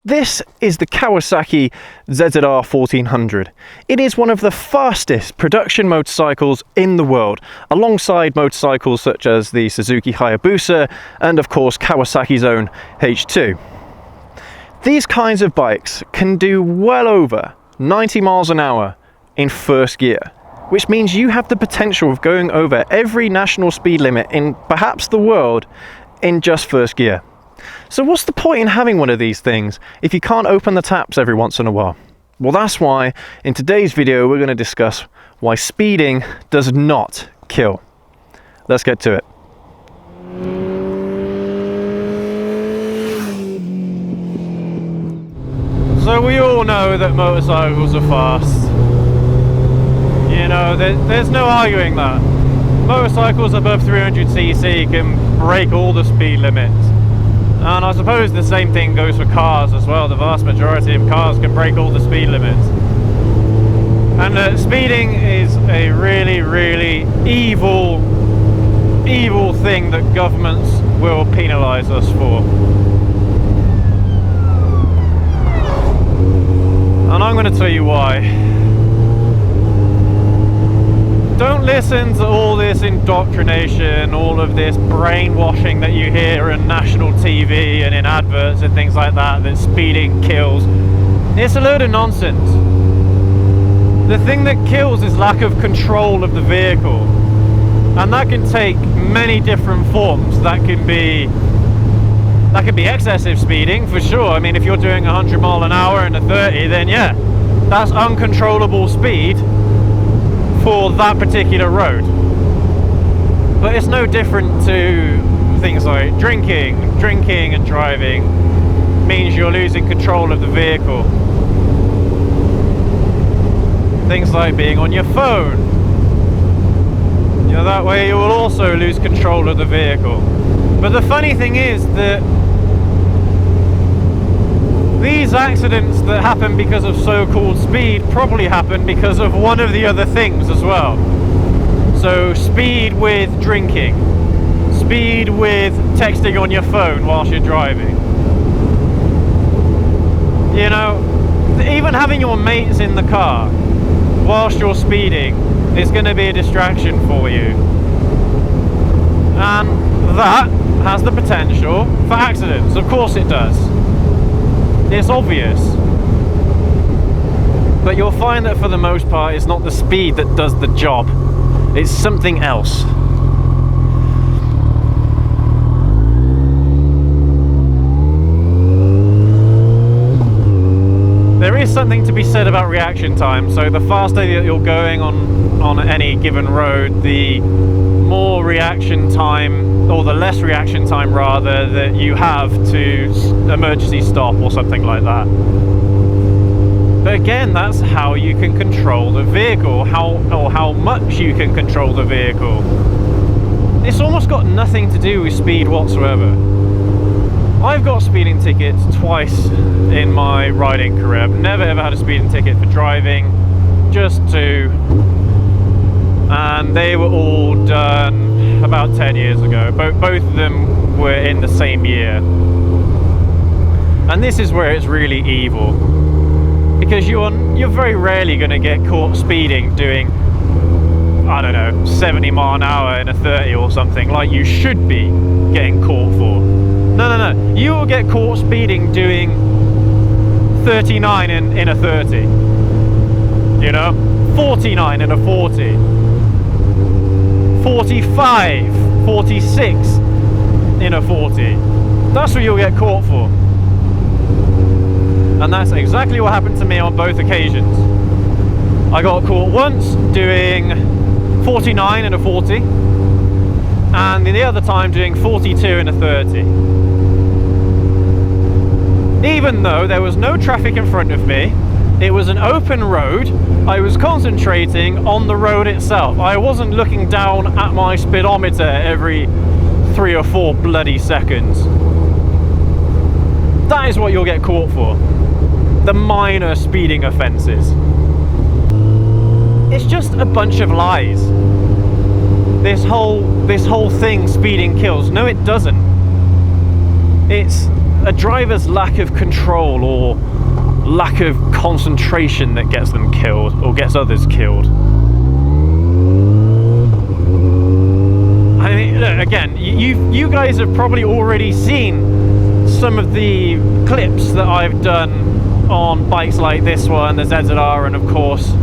This is the Kawasaki ZZR 1400. It is one of the fastest production motorcycles in the world, alongside motorcycles such as the Suzuki Hayabusa and of course Kawasaki's own H2. These kinds of bikes can do well over 90 miles an hour in first gear, which means you have the potential of going over every national speed limit in perhaps the world in just first gear. So what's the point in having one of these things if you can't open the taps every once in a while? Well, that's why in today's video we're going to discuss why speeding does not kill. Let's get to it. So we all know that motorcycles are fast. You know, there's no arguing that. Motorcycles above 300cc can break all the speed limits. And I suppose the same thing goes for cars as well. The vast majority of cars can break all the speed limits. And speeding is a really, really evil thing that governments will penalise us for. And I'm going to tell you why. Don't listen to all this indoctrination, all of this brainwashing that you hear on national TV and in adverts and things like that, that speeding kills. It's a load of nonsense. The thing that kills is lack of control of the vehicle. And that can take many different forms. That can be excessive speeding, for sure. I mean, if you're doing 100 miles an hour in a 30, then yeah, that's uncontrollable speed for that particular road. But it's no different to things like drinking and driving means you're losing control of the vehicle. Things like being on your phone, you know, that way you will also lose control of the vehicle. But the funny thing is that these accidents that happen because of so-called speed probably happen because of one of the other things as well. So speed with drinking, speed with texting on your phone whilst you're driving. You know, even having your mates in the car whilst you're speeding is going to be a distraction for you. And that has the potential for accidents. Of course it does. It's obvious. But you'll find that for the most part it's not the speed that does the job. It's something else. There is something to be said about reaction time. So the faster that you're going on any given road, the more reaction time, or the less reaction time rather, that you have to emergency stop or something like that. But again, that's how you can control the vehicle, how much you can control the vehicle. It's almost got nothing to do with speed whatsoever. I've got speeding tickets twice in my riding career. I've never ever had a speeding ticket for driving, just two. And they were all done about 10 years ago. Both of them were in the same year. And this is where it's really evil, because you're very rarely going to get caught speeding doing, I don't know, 70 miles an hour in a 30 or something like you should be getting caught for. No. You will get caught speeding doing 39 in a 30. You know, 49 in a 40. 45, 46 in a 40. That's what you'll get caught for. And that's exactly what happened to me on both occasions. I got caught once doing 49 in a 40, and the other time doing 42 in a 30. Even though there was no traffic in front of me, it was an open road, I was concentrating on the road itself. I wasn't looking down at my speedometer every 3 or 4 bloody seconds. That is what you'll get caught for. The minor speeding offences. It's just a bunch of lies. This whole thing, speeding kills. No, it doesn't. It's a driver's lack of control or lack of concentration that gets them killed or gets others killed. I mean, look, again, you guys have probably already seen some of the clips that I've done on bikes like this one, the ZZR, and of course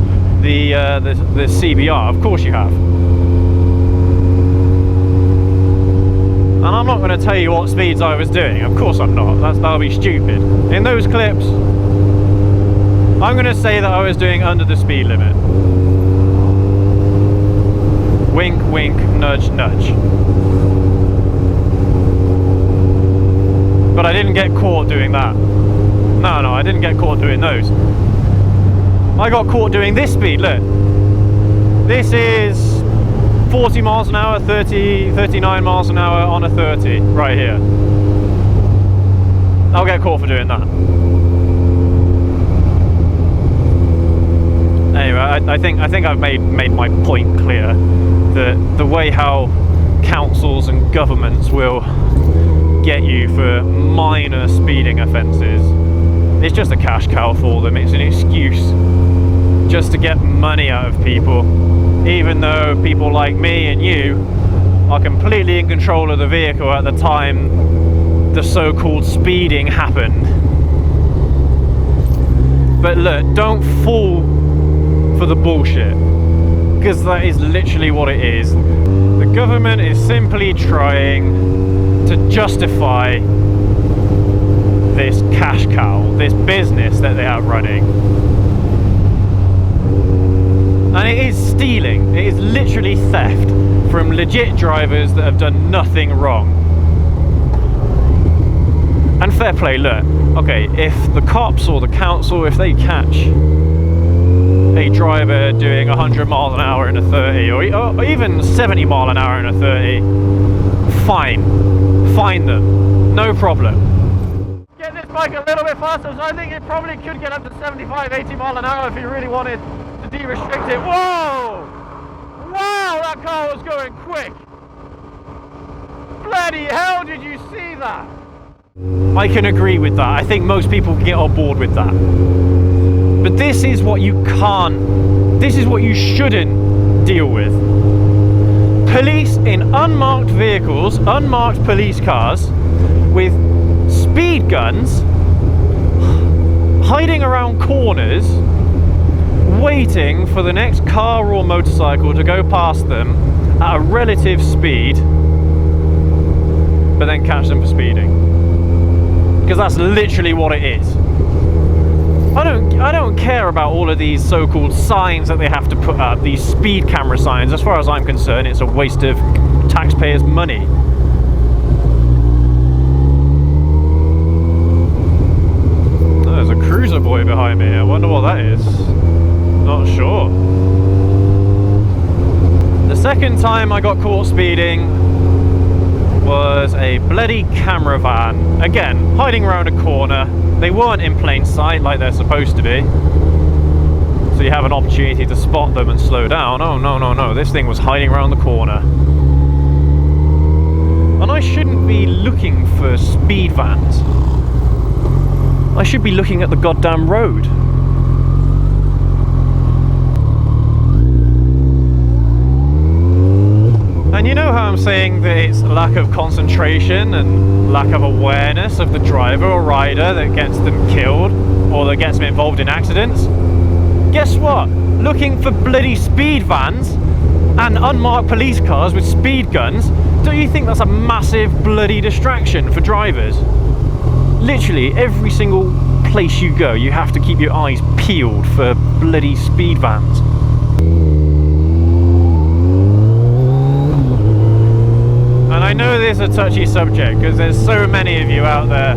the CBR. Of course you have. And I'm not going to tell you what speeds I was doing. Of course I'm not. That'll be stupid. In those clips, I'm going to say that I was doing under the speed limit. Wink, wink, nudge, nudge. But I didn't get caught doing that. No, I didn't get caught doing those. I got caught doing this speed, look. This is 40 miles an hour, 39 miles an hour on a 30, right here. I'll get caught for doing that. Anyway, I think I've made my point clear that the way how councils and governments will get you for minor speeding offences, it's just a cash cow for them. It's an excuse just to get money out of people, even though people like me and you are completely in control of the vehicle at the time the so-called speeding happened. But look, don't fall for the bullshit, because that is literally what it is. The government is simply trying to justify this cash cow, this business that they are running. And it is stealing, it is literally theft from legit drivers that have done nothing wrong. And fair play, look, okay, if the cops or the council, if they catch a driver doing 100 miles an hour in a 30 or even 70 mile an hour in a 30, fine them, no problem. Get this bike a little bit faster, so I think it probably could get up to 75, 80 mile an hour if you really wanted to de-restrict it. Whoa! Wow, that car was going quick! Bloody hell, did you see that? I can agree with that. I think most people can get on board with that. But this is what you can't, this is what you shouldn't deal with. Police in unmarked vehicles, unmarked police cars, with speed guns, hiding around corners, waiting for the next car or motorcycle to go past them at a relative speed, but then catch them for speeding. Because that's literally what it is. I don't care about all of these so-called signs that they have to put up, these speed camera signs. As far as I'm concerned, it's a waste of taxpayers' money. Oh, there's a cruiser boy behind me. I wonder what that is. Not sure. The second time I got caught speeding was a bloody camera van. Again, hiding around a corner. They weren't in plain sight like they're supposed to be, so you have an opportunity to spot them and slow down. Oh no, this thing was hiding around the corner. And I shouldn't be looking for speed vans. I should be looking at the goddamn road. And you know how I'm saying that it's lack of concentration and lack of awareness of the driver or rider that gets them killed or that gets them involved in accidents? Guess what? Looking for bloody speed vans and unmarked police cars with speed guns, don't you think that's a massive bloody distraction for drivers? Literally every single place you go, you have to keep your eyes peeled for bloody speed vans. And I know this is a touchy subject because there's so many of you out there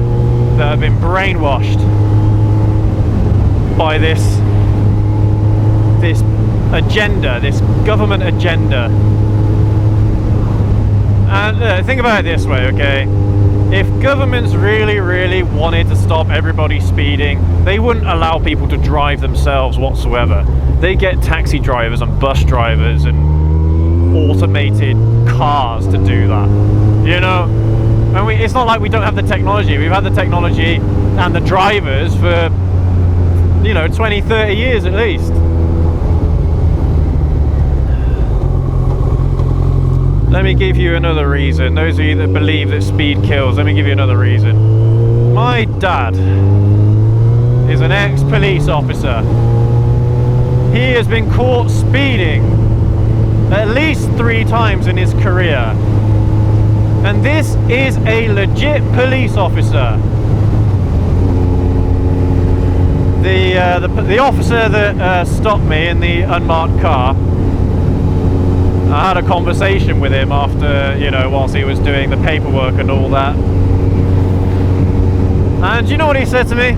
that have been brainwashed by this agenda, this government agenda. And think about it this way, okay? If governments really wanted to stop everybody speeding, they wouldn't allow people to drive themselves whatsoever. They get taxi drivers and bus drivers and automated cars to do that, you know. And it's not like we don't have the technology. We've had the technology and the drivers for, 20, 30 years at least. Let me give you another reason. Those of you that believe that speed kills, let me give you another reason. My dad is an ex-police officer. He has been caught speeding at least 3 times in his career. And this is a legit police officer. The officer that stopped me in the unmarked car, I had a conversation with him after, whilst he was doing the paperwork and all that. And you know what he said to me?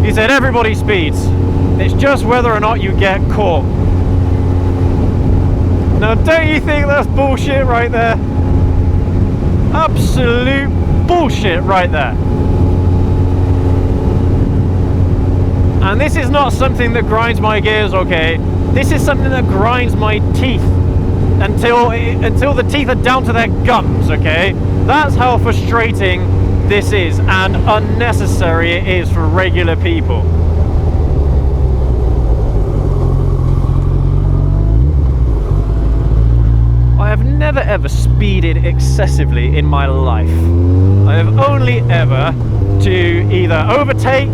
He said, everybody speeds. It's just whether or not you get caught. Now, don't you think that's bullshit right there? Absolute bullshit right there. And this is not something that grinds my gears, okay? This is something that grinds my teeth until the teeth are down to their gums, okay? That's how frustrating this is and unnecessary it is for regular people. I have never ever speeded excessively in my life. I have only ever to either overtake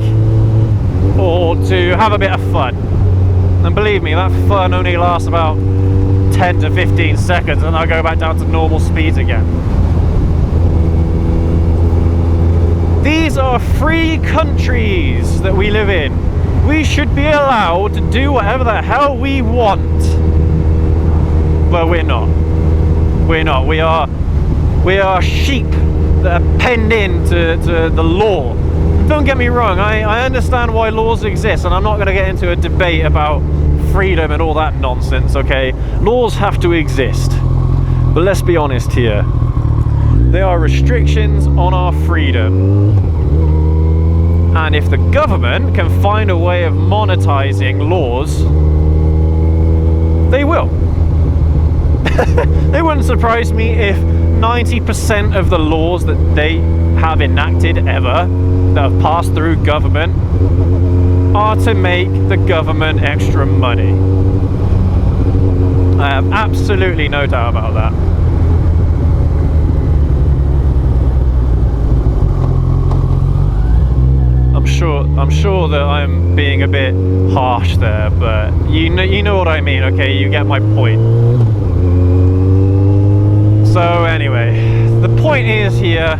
or to have a bit of fun. And believe me, that fun only lasts about 10 to 15 seconds and I'll go back down to normal speeds again. These are free countries that we live in. We should be allowed to do whatever the hell we want. But we're not. We're not. We are sheep that are penned in to the law. Don't get me wrong, I understand why laws exist, and I'm not going to get into a debate about freedom and all that nonsense, okay? Laws have to exist. But let's be honest here. There are restrictions on our freedom. And if the government can find a way of monetizing laws, they will. It wouldn't surprise me if 90% of the laws that they have enacted ever, that have passed through government, are to make the government extra money. I have absolutely no doubt about that. I'm sure that I'm being a bit harsh there, but you know what I mean, okay? You get my point. So anyway, the point is here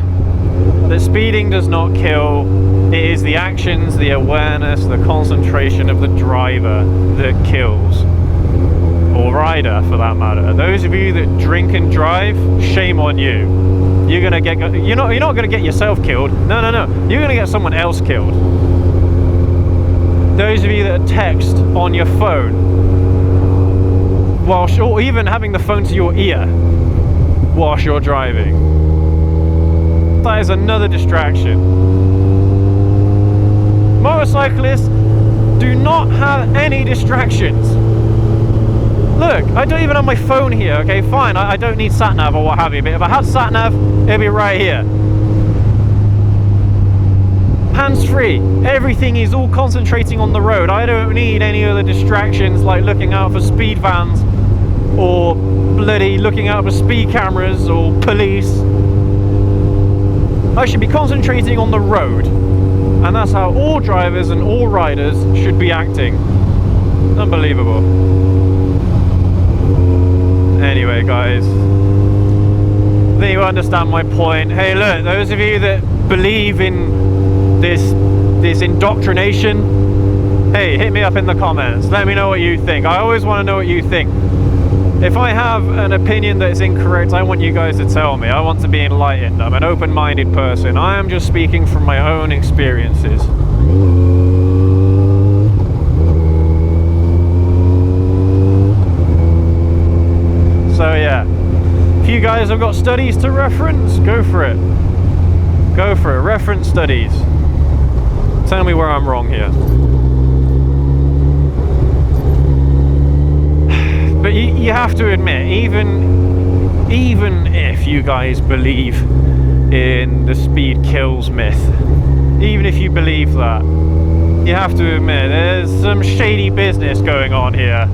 that speeding does not kill. It is the actions, the awareness, the concentration of the driver that kills. Or rider, for that matter. Those of you that drink and drive, shame on you. You're not gonna get yourself killed. No. You're gonna get someone else killed. Those of you that text on your phone, or even having the phone to your ear whilst you're driving, that is another distraction. Motorcyclists do not have any distractions. Look, I don't even have my phone here, okay, fine, I don't need sat-nav or what have you, but if I had sat-nav, it'd be right here. Hands-free, everything is all concentrating on the road. I don't need any other distractions like looking out for speed vans or bloody looking out for speed cameras or police. I should be concentrating on the road, and that's how all drivers and all riders should be acting. Unbelievable. Anyway, guys, I think you understand my point. Hey, look, those of you that believe in this indoctrination, hey, hit me up in the comments. Let me know what you think. I always want to know what you think. If I have an opinion that is incorrect, I want you guys to tell me. I want to be enlightened. I'm an open-minded person. I am just speaking from my own experiences. So yeah, if you guys have got studies to reference, go for it. Go for it. Reference studies. Tell me where I'm wrong here. But you have to admit, even if you guys believe in the speed kills myth, even if you believe that, you have to admit there's some shady business going on here.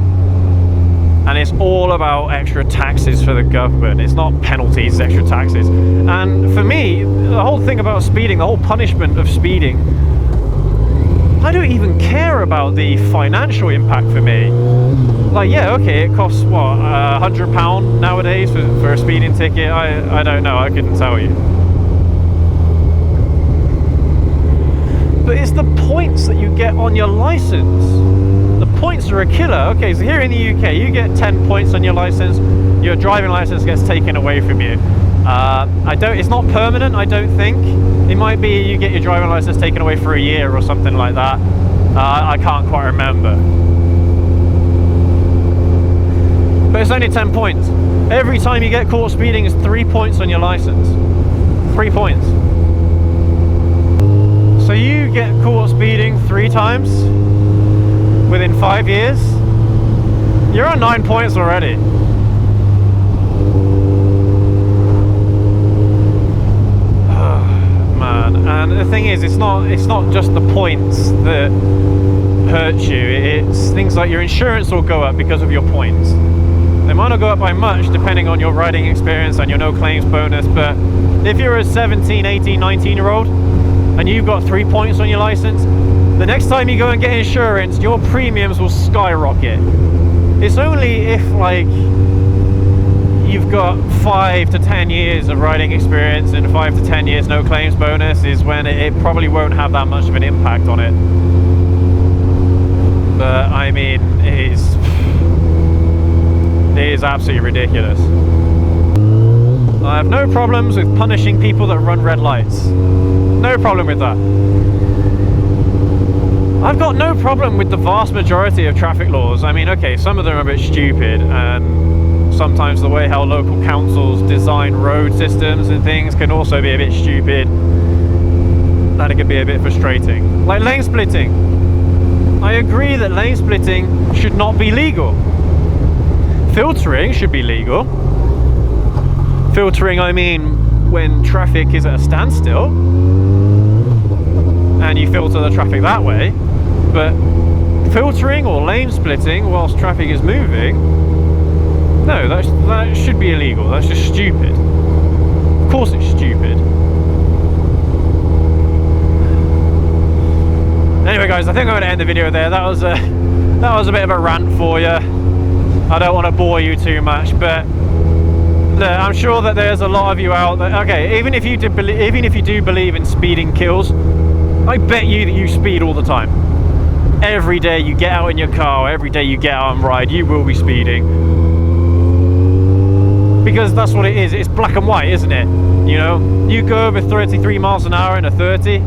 And it's all about extra taxes for the government. It's not penalties, it's extra taxes. And for me, the whole thing about speeding, the whole punishment of speeding, I don't even care about the financial impact for me. Like, yeah, okay, it costs what, £100 nowadays for a speeding ticket? I don't know, I couldn't tell you. But it's the points that you get on your license. The points are a killer. Okay, so here in the UK, you get 10 points on your license, your driving license gets taken away from you. It's not permanent, I don't think. It might be you get your driving license taken away for a year or something like that. I can't quite remember. But it's only 10 points. Every time you get caught speeding is 3 points on your license. 3 points. So you get caught speeding 3 times within 5 years, you're on 9 points already. Oh, man, and the thing is, it's not just the points that hurt you, it's things like your insurance will go up because of your points. They might not go up by much depending on your riding experience and your no claims bonus, but if you're a 17, 18, 19-year-old and you've got 3 points on your license, the next time you go and get insurance, your premiums will skyrocket. It's only if, like, you've got 5 to 10 years of riding experience and 5 to 10 years no claims bonus is when it probably won't have that much of an impact on it. But I mean, it is absolutely ridiculous. I have no problems with punishing people that run red lights. No problem with that. I've got no problem with the vast majority of traffic laws. I mean, okay, some of them are a bit stupid, and sometimes the way how local councils design road systems and things can also be a bit stupid, and it can be a bit frustrating. Like lane splitting. I agree that lane splitting should not be legal. Filtering should be legal. Filtering, I mean, when traffic is at a standstill, and you filter the traffic that way. But filtering or lane splitting whilst traffic is moving, no, that should be illegal. That's just stupid. Of course it's stupid. Anyway guys, I think I'm going to end the video there. That was a bit of a rant for you. I don't want to bore you too much, but look, I'm sure that there's a lot of you out there. Okay, even if you do believe in speeding kills, I bet you that you speed all the time. Every day you get out in your car, every day you get out and ride, you will be speeding. Because that's what it is. It's black and white, isn't it? You know, you go over 33 miles an hour in a 30,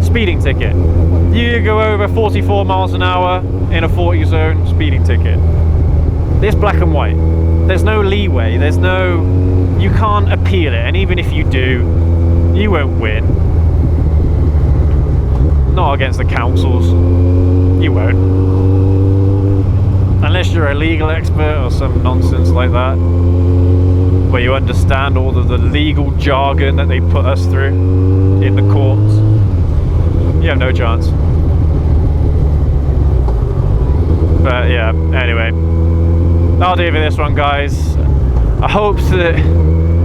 speeding ticket. You go over 44 miles an hour in a 40 zone, speeding ticket. It's black and white. There's no leeway. You can't appeal it. And even if you do, you won't win. Not against the councils. You won't. Unless you're a legal expert or some nonsense like that, where you understand all of the legal jargon that they put us through in the courts. You have no chance. But yeah, anyway, that'll do for this one, guys. I hope that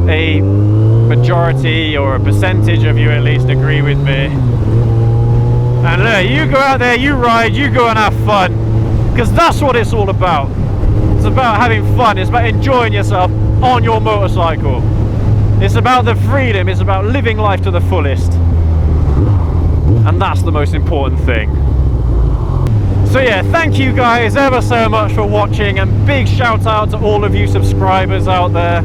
a majority or a percentage of you at least agree with me. And look, you go out there, you ride, you go and have fun, because that's what it's all about. It's about having fun. It's about enjoying yourself on your motorcycle. It's about the freedom. It's about living life to the fullest, and that's the most important thing. So yeah, thank you guys ever so much for watching, and big shout out to all of you subscribers out there,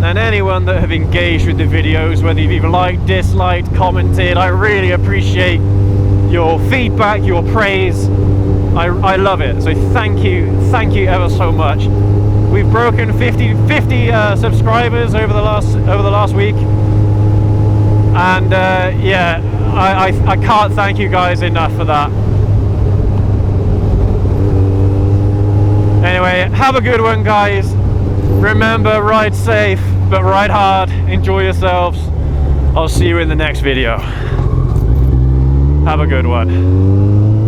and anyone that have engaged with the videos, whether you've either liked, disliked, commented. I really appreciate your feedback, your praise. I love it. So thank you ever so much. We've broken 50 subscribers over the last week, and yeah, I can't thank you guys enough for that. Anyway, have a good one, guys. Remember, ride safe, but ride hard. Enjoy yourselves. I'll see you in the next video. Have a good one.